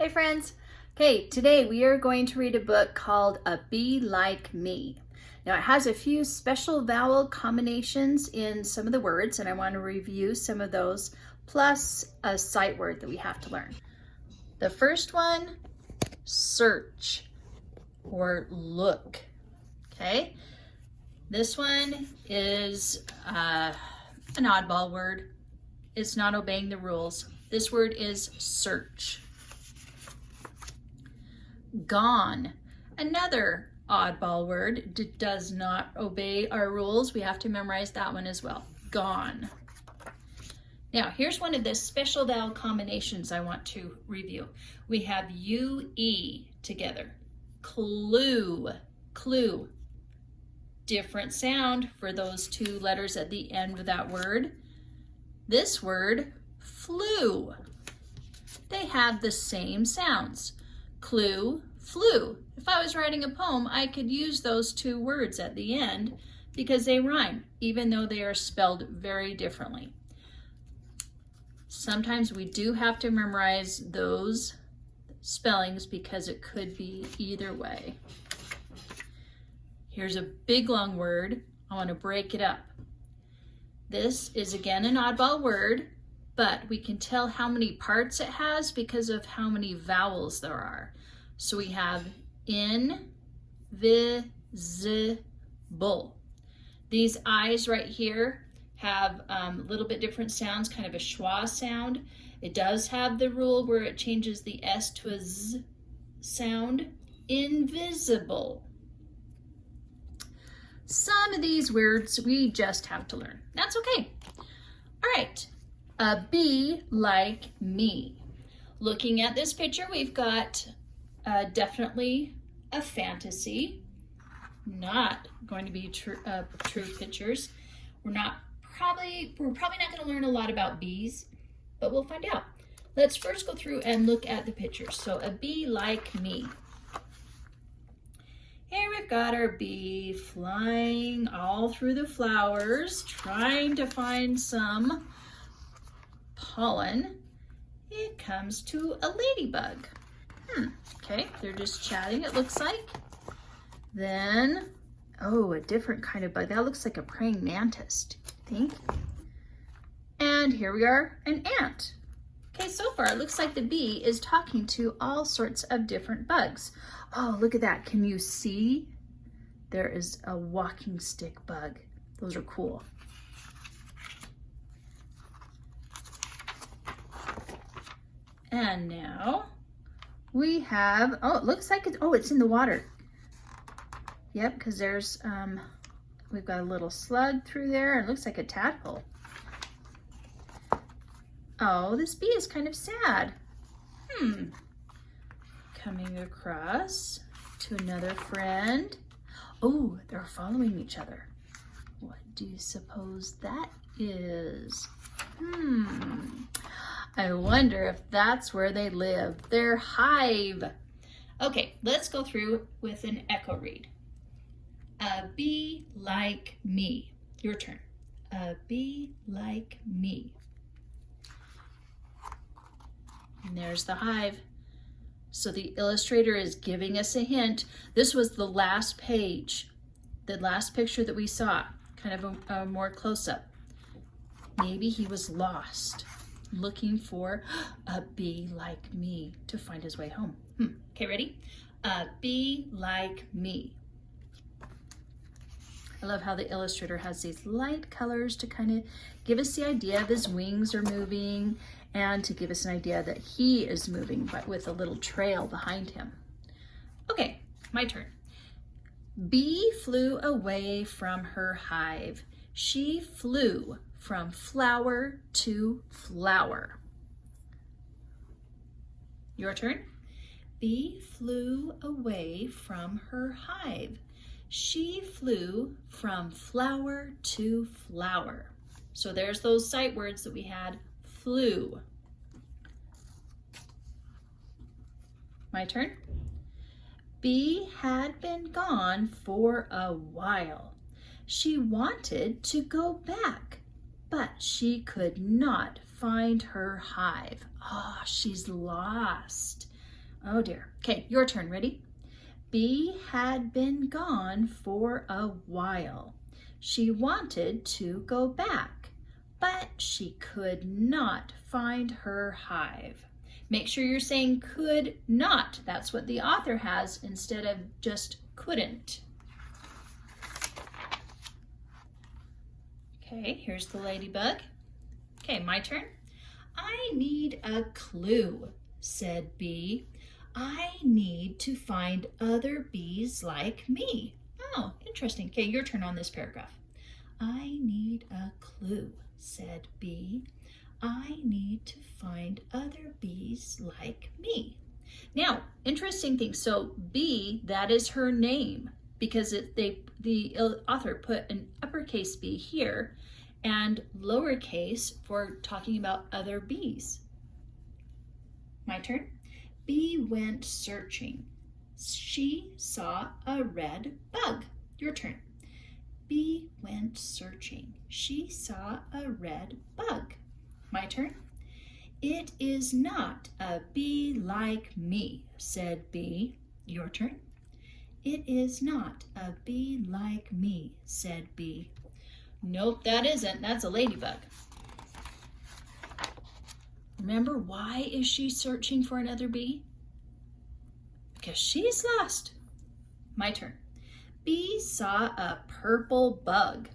Hi friends. Okay, today we are going to read a book called A Bee Like Me. Now it has a few special vowel combinations in some of the words, and I want to review some of those, plus a sight word that we have to learn. The first one, search or look. Okay, this one is an oddball word. It's not obeying the rules. This word is search. Gone, another oddball word, does not obey our rules. We have to memorize that one as well. Gone. Now, here's one of the special vowel combinations I want to review. We have UE together. Clue, clue. Different sound for those two letters at the end of that word. This word, flew. They have the same sounds. Clue, flew. If I was writing a poem, I could use those two words at the end because they rhyme, even though they are spelled very differently. Sometimes we do have to memorize those spellings because it could be either way. Here's a big long word. I want to break it up. This is again an oddball word, but we can tell how many parts it has because of how many vowels there are. So we have invisible. These I's right here have a little bit different sounds, kind of a schwa sound. It does have the rule where it changes the S to a Z sound. Invisible. Some of these words we just have to learn. That's okay. All right. A bee like me. Looking at this picture, we've got definitely a fantasy. Not going to be true pictures. We're probably not going to learn a lot about bees, but we'll find out. Let's first go through and look at the pictures. So a bee like me. Here we've got our bee flying all through the flowers, trying to find some pollen. It comes to a ladybug. Okay, they're just chatting, it looks like. Then, oh, a different kind of bug. That looks like a praying mantis, I think. And here we are, an ant. Okay, so far it looks like the bee is talking to all sorts of different bugs. Oh, look at that. Can you see? There is a walking stick bug. Those are cool. And now we have, oh, it looks like it's in the water. Yep, because there's, we've got a little slug through there. It looks like a tadpole. Oh, this bee is kind of sad. Coming across to another friend. Oh, they're following each other. What do you suppose that is? I wonder if that's where they live, their hive. Okay, let's go through with an echo read. A bee like me. Your turn. A bee like me. And there's the hive. So the illustrator is giving us a hint. This was the last page, the last picture that we saw, kind of a more close-up. Maybe he was lost, looking for a bee like me to find his way home. Okay, ready? A bee like me. I love how the illustrator has these light colors to kind of give us the idea of his wings are moving and to give us an idea that he is moving, but with a little trail behind him. Okay, my turn. Bee flew away from her hive. She flew from flower to flower. Your turn. Bee flew away from her hive. She flew from flower to flower. So there's those sight words that we had. Flew. My turn. Bee had been gone for a while. She wanted to go back, but she could not find her hive. Oh, she's lost. Oh dear. Okay, your turn. Ready? Bee had been gone for a while. She wanted to go back, but she could not find her hive. Make sure you're saying could not. That's what the author has instead of just couldn't. Okay, here's the ladybug. Okay, my turn. I need a clue, said Bee. I need to find other bees like me. Oh, interesting. Okay, your turn on this paragraph. I need a clue, said Bee. I need to find other bees like me. Now, interesting thing. So Bee, that is her name because the author put an uppercase B here and lowercase for talking about other bees. My turn. Bee went searching. She saw a red bug. Your turn. Bee went searching. She saw a red bug. My turn. It is not a bee like me, said Bee. Your turn. It is not a bee like me, said Bee. Nope, that isn't. That's a ladybug. Remember, why is she searching for another bee? Because she's lost. My turn. Bee saw a purple bug.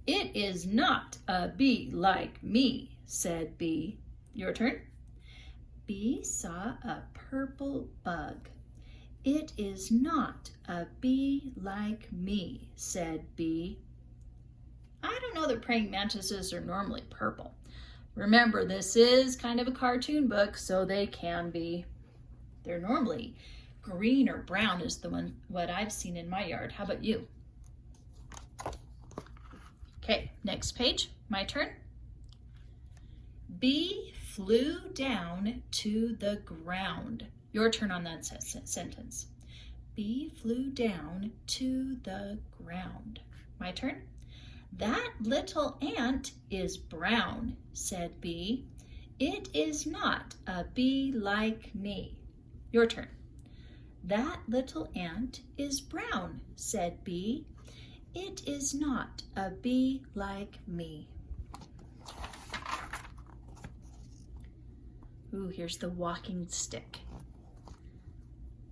It is not a bee like me, said Bee. Your turn. Bee saw a purple bug. It is not a bee like me, said Bee. I don't know that praying mantises are normally purple. Remember, this is kind of a cartoon book, so they can be. They're normally green or brown is what I've seen in my yard. How about you? Okay, next page, my turn. Bee flew down to the ground. Your turn on that sentence. Bee flew down to the ground. My turn. That little ant is brown, said Bee. It is not a bee like me. Your turn. That little ant is brown, said Bee. It is not a bee like me. Ooh, here's the walking stick.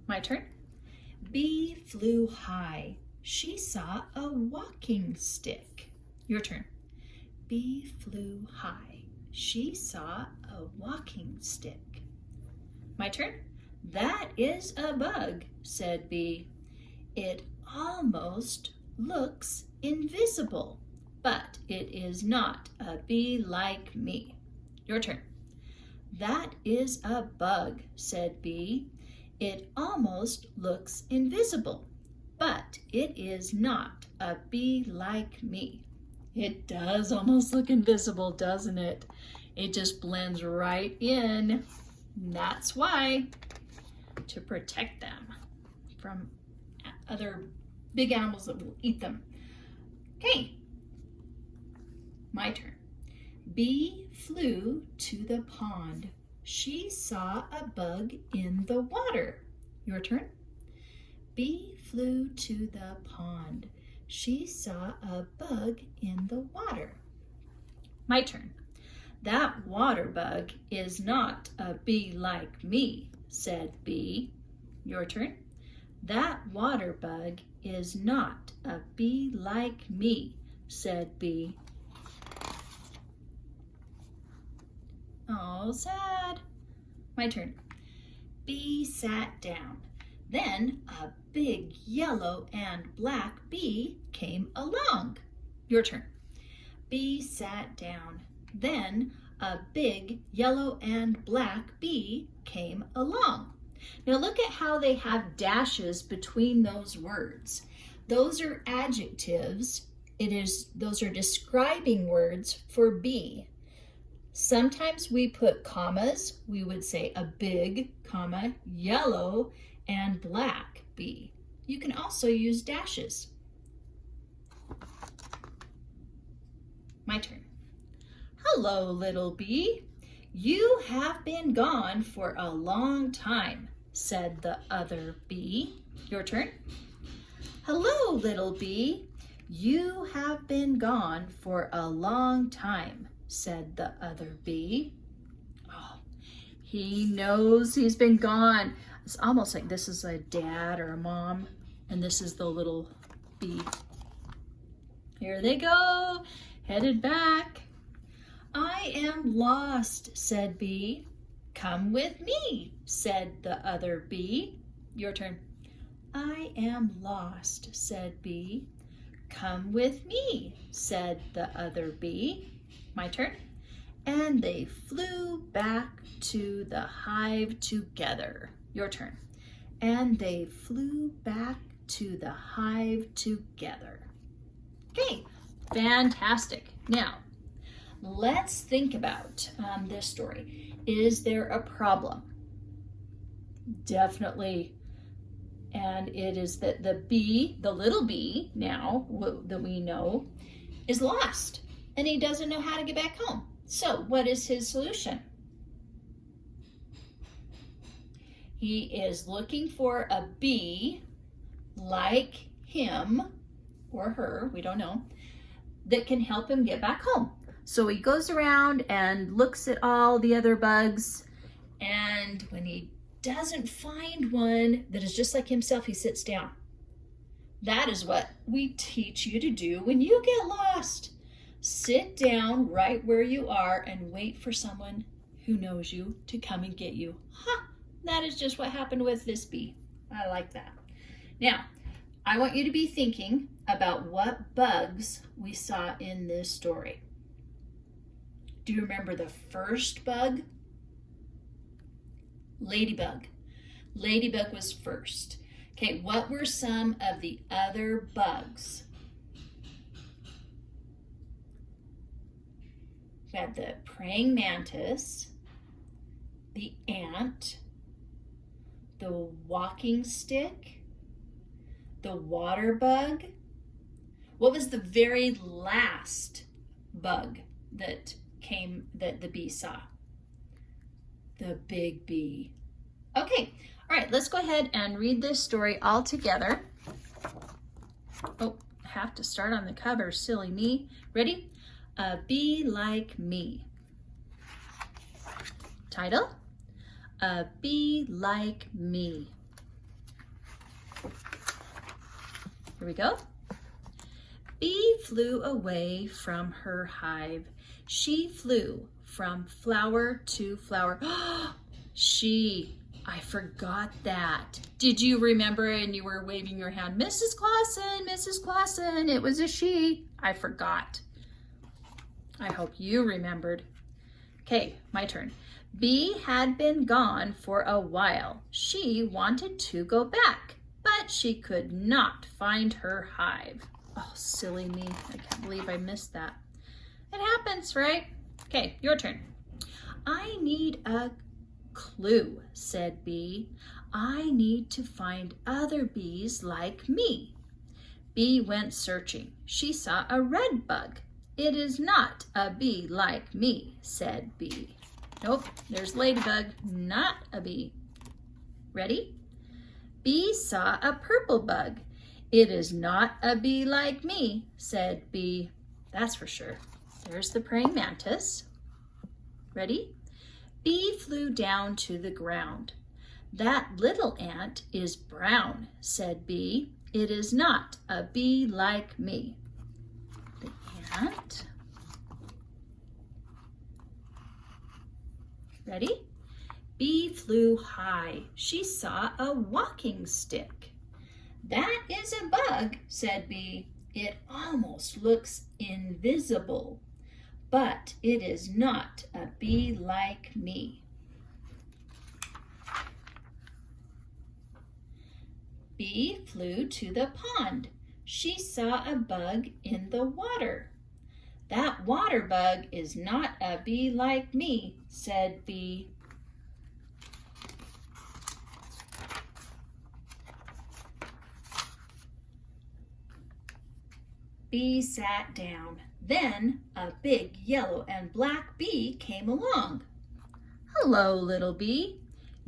My turn. Bee flew high. She saw a walking stick. Your turn. Bee flew high. She saw a walking stick. My turn. That is a bug, said Bee. It almost looks invisible, but it is not a bee like me. Your turn. That is a bug, said Bee. It almost looks invisible, but it is not a bee like me. It does almost look invisible, doesn't it? It just blends right in. That's why, to protect them from other big animals that will eat them. Okay, my turn. Bee flew to the pond. She saw a bug in the water. Your turn. Bee flew to the pond. She saw a bug in the water. My turn. That water bug is not a bee like me, said Bee. Your turn. That water bug is not a bee like me, said Bee. Oh, sad. My turn. Bee sat down. Then a big yellow and black bee came along. Your turn. Bee sat down. Then a big yellow and black bee came along. Now look at how they have dashes between those words. Those are adjectives. Those are describing words for bee. Sometimes we put commas. We would say a big, comma, yellow and black bee. You can also use dashes. My turn. Hello, little bee. You have been gone for a long time, said the other bee. Your turn. Hello, little bee. You have been gone for a long time, said the other bee. Oh, he knows he's been gone. It's almost like this is a dad or a mom, and this is the little bee. Here they go, headed back. I am lost, said bee. Come with me, said the other bee. Your turn. I am lost, said bee. Come with me, said the other bee. My turn. And they flew back to the hive together. Your turn. And they flew back to the hive together. Okay, fantastic. Now, let's think about this story. Is there a problem? Definitely. And it is that the bee, the little bee now that we know, is lost and he doesn't know how to get back home. So what is his solution? He is looking for a bee like him or her, we don't know, that can help him get back home. So he goes around and looks at all the other bugs, and when he doesn't find one that is just like himself, he sits down. That is what we teach you to do when you get lost. Sit down right where you are and wait for someone who knows you to come and get you. That is just what happened with this bee. I like that. Now, I want you to be thinking about what bugs we saw in this story. Do you remember the first bug? Ladybug. Ladybug was first. Okay, what were some of the other bugs? We had the praying mantis, the ant, the walking stick, the water bug. What was the very last bug that the bee saw? The big bee. Okay, all right, let's go ahead and read this story all together. Oh, I have to start on the cover, silly me. Ready? A Bee Like Me. Title? A Bee Like Me. Here we go. Bee flew away from her hive. She flew from flower to flower. I forgot that. Did you remember and you were waving your hand? Mrs. Clausen, it was a she. I forgot. I hope you remembered. Okay, my turn. Bee had been gone for a while. She wanted to go back, but she could not find her hive. Oh, silly me. I can't believe I missed that. It happens, right? Okay, your turn. I need a clue, said Bee. I need to find other bees like me. Bee went searching. She saw a red bug. It is not a bee like me, said Bee. Nope, there's Ladybug, not a bee. Ready? Bee saw a purple bug. It is not a bee like me, said Bee. That's for sure. There's the praying mantis. Ready? Bee flew down to the ground. That little ant is brown, said Bee. It is not a bee like me. The ant. Ready? Bee flew high. She saw a walking stick. That is a bug, said Bee. It almost looks invisible, but it is not a bee like me. Bee flew to the pond. She saw a bug in the water. That water bug is not a bee like me, said Bee. Bee sat down. Then a big yellow and black bee came along. Hello, little bee.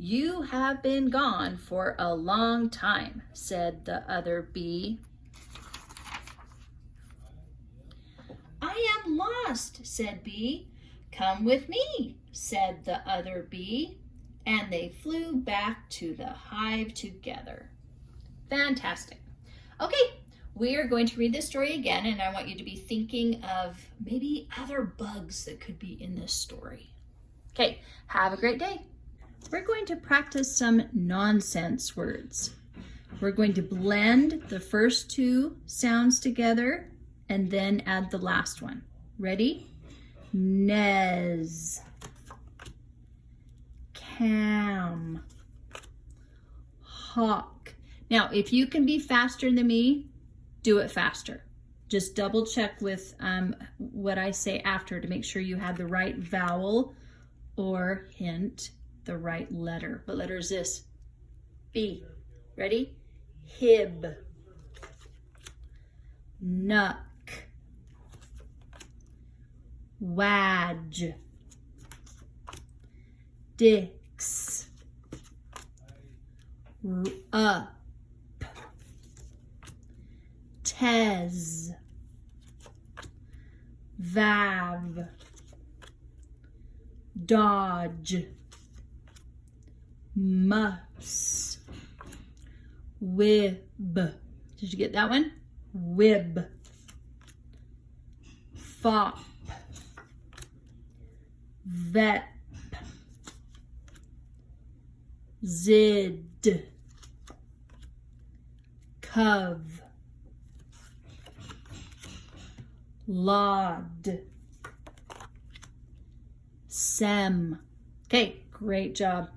You have been gone for a long time, said the other bee. I am lost, said B. Come with me, said the other bee. And they flew back to the hive together. Fantastic. Okay, we are going to read this story again, and I want you to be thinking of maybe other bugs that could be in this story. Okay, have a great day. We're going to practice some nonsense words. We're going to blend the first two sounds together and then add the last one. Ready? Nez, cam, hawk. Now, if you can be faster than me, do it faster. Just double check with what I say after to make sure you have the right vowel or hint, the right letter. What letter is this? B. Ready? Hib, nuck, wadge, dicks, up, tez, vav, dodge, mus, wib. Did you get that one? Wib, fop, vep, zid, cov, lod, sem. Okay, great job.